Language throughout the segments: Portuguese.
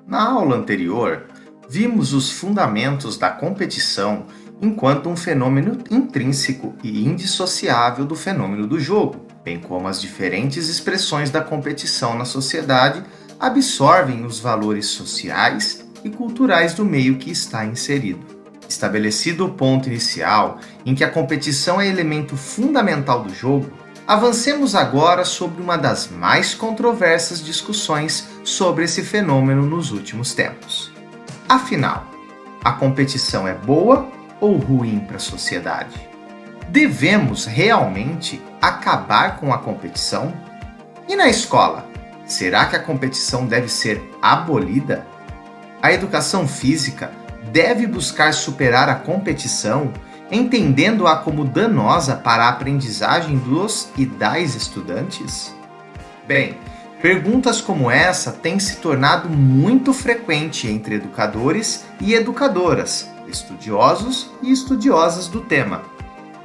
Na aula anterior, vimos os fundamentos da competição enquanto um fenômeno intrínseco e indissociável do fenômeno do jogo, bem como as diferentes expressões da competição na sociedade absorvem os valores sociais e culturais do meio que está inserido. Estabelecido o ponto inicial em que a competição é elemento fundamental do jogo, avancemos agora sobre uma das mais controversas discussões sobre esse fenômeno nos últimos tempos. Afinal, a competição é boa ou ruim para a sociedade? Devemos realmente acabar com a competição? E na escola, será que a competição deve ser abolida? A educação física deve buscar superar a competição, entendendo-a como danosa para a aprendizagem dos e das estudantes? Bem, perguntas como essa têm se tornado muito frequente entre educadores e educadoras, estudiosos e estudiosas do tema.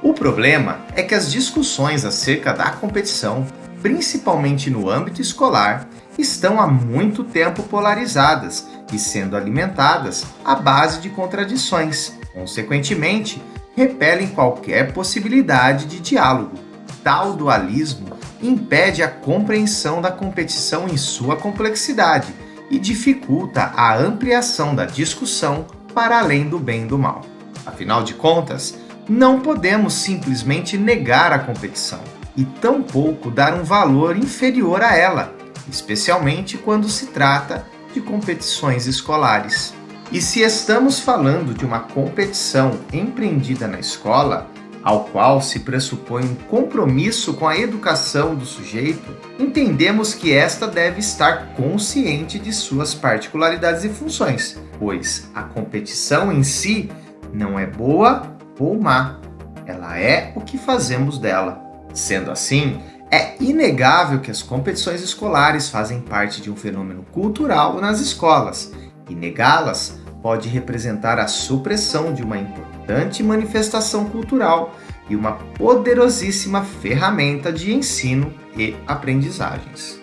O problema é que as discussões acerca da competição, principalmente no âmbito escolar, estão há muito tempo polarizadas e sendo alimentadas à base de contradições. Consequentemente, repelem qualquer possibilidade de diálogo. Tal dualismo impede a compreensão da competição em sua complexidade e dificulta a ampliação da discussão para além do bem e do mal. Afinal de contas, não podemos simplesmente negar a competição e tampouco dar um valor inferior a ela, especialmente quando se trata de competições escolares. E se estamos falando de uma competição empreendida na escola, ao qual se pressupõe um compromisso com a educação do sujeito, entendemos que esta deve estar consciente de suas particularidades e funções, pois a competição em si não é boa ou má, ela é o que fazemos dela. Sendo assim, é inegável que as competições escolares fazem parte de um fenômeno cultural nas escolas, e negá-las pode representar a supressão de uma importante manifestação cultural e uma poderosíssima ferramenta de ensino e aprendizagens.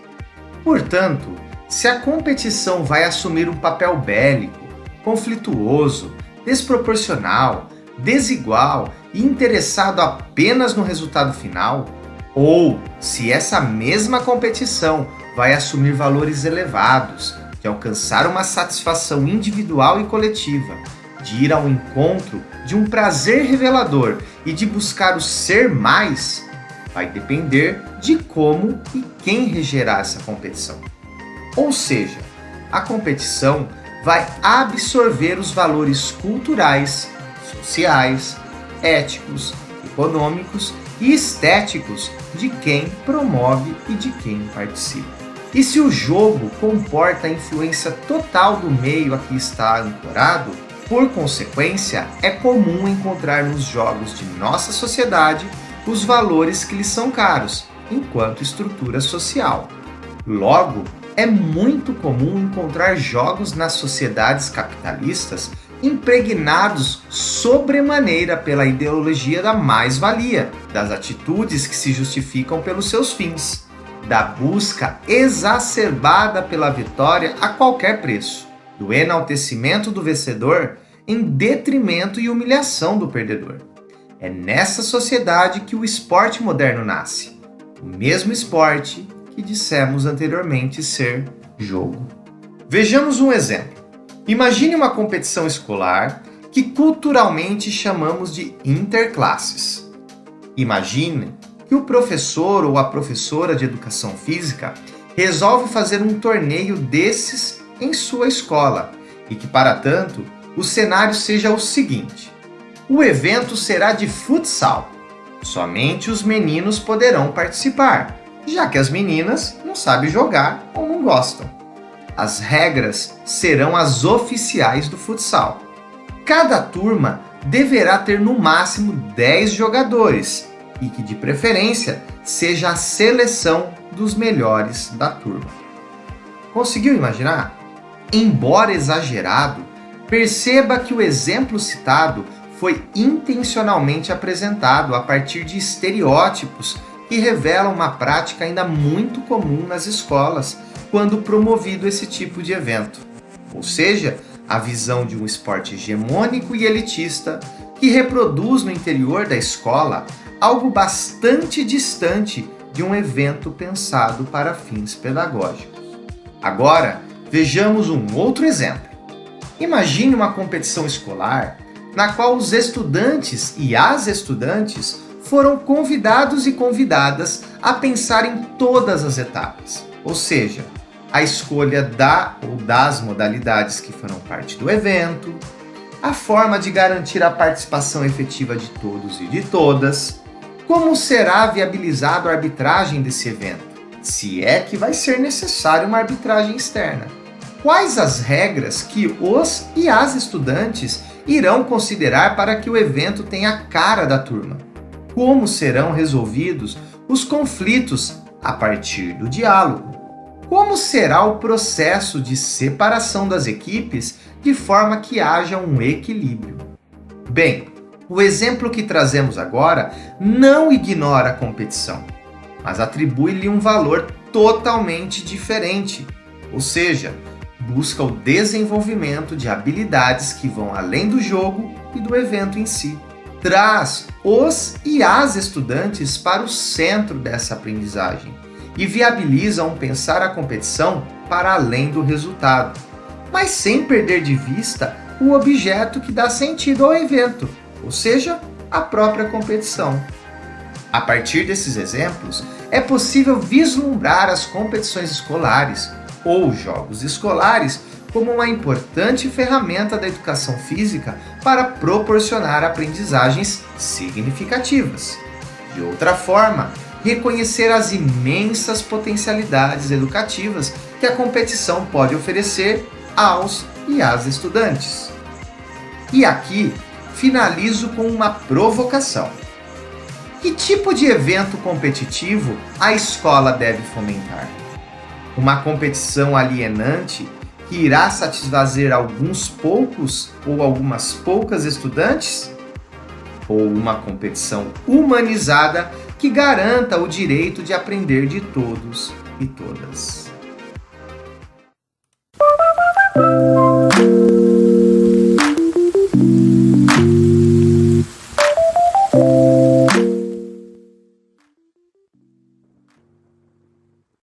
Portanto, se a competição vai assumir um papel bélico, conflituoso, desproporcional, desigual e interessado apenas no resultado final, ou se essa mesma competição vai assumir valores elevados, de alcançar uma satisfação individual e coletiva, de ir ao encontro de um prazer revelador e de buscar o ser mais, vai depender de como e quem regerá essa competição. Ou seja, a competição vai absorver os valores culturais, sociais, éticos, econômicos e estéticos de quem promove e de quem participa. E se o jogo comporta a influência total do meio a que está ancorado, por consequência, é comum encontrar nos jogos de nossa sociedade os valores que lhes são caros, enquanto estrutura social. Logo, é muito comum encontrar jogos nas sociedades capitalistas impregnados sobremaneira pela ideologia da mais-valia, das atitudes que se justificam pelos seus fins, da busca exacerbada pela vitória a qualquer preço, do enaltecimento do vencedor em detrimento e humilhação do perdedor. É nessa sociedade que o esporte moderno nasce, o mesmo esporte que dissemos anteriormente ser jogo. Vejamos um exemplo. Imagine uma competição escolar que culturalmente chamamos de interclasses. Imagine que o professor ou a professora de educação física resolve fazer um torneio desses em sua escola e que, para tanto, o cenário seja o seguinte: o evento será de futsal. Somente os meninos poderão participar, já que as meninas não sabem jogar ou não gostam. As regras serão as oficiais do futsal. Cada turma deverá ter no máximo 10 jogadores e que, de preferência, seja a seleção dos melhores da turma. Conseguiu imaginar? Embora exagerado, perceba que o exemplo citado foi intencionalmente apresentado a partir de estereótipos que revelam uma prática ainda muito comum nas escolas quando promovido esse tipo de evento. ou seja, a visão de um esporte hegemônico e elitista que reproduz no interior da escola algo bastante distante de um evento pensado para fins pedagógicos. Agora, vejamos um outro exemplo. Imagine uma competição escolar na qual os estudantes e as estudantes foram convidados e convidadas a pensar em todas as etapas, ou seja, a escolha da ou das modalidades que farão parte do evento, a forma de garantir a participação efetiva de todos e de todas, como será viabilizado a arbitragem desse evento, se é que vai ser necessário uma arbitragem externa, quais as regras que os e as estudantes irão considerar para que o evento tenha a cara da turma, como serão resolvidos os conflitos a partir do diálogo, como será o processo de separação das equipes de forma que haja um equilíbrio. Bem, o exemplo que trazemos agora não ignora a competição, mas atribui-lhe um valor totalmente diferente, ou seja, busca o desenvolvimento de habilidades que vão além do jogo e do evento em si. Traz os e as estudantes para o centro dessa aprendizagem e viabiliza um pensar a competição para além do resultado, mas sem perder de vista o objeto que dá sentido ao evento, ou seja, a própria competição. A partir desses exemplos, é possível vislumbrar as competições escolares ou jogos escolares como uma importante ferramenta da educação física para proporcionar aprendizagens significativas. De outra forma, reconhecer as imensas potencialidades educativas que a competição pode oferecer aos e às estudantes. E aqui, finalizo com uma provocação. Que tipo de evento competitivo a escola deve fomentar? Uma competição alienante que irá satisfazer alguns poucos ou algumas poucas estudantes? Ou uma competição humanizada que garanta o direito de aprender de todos e todas?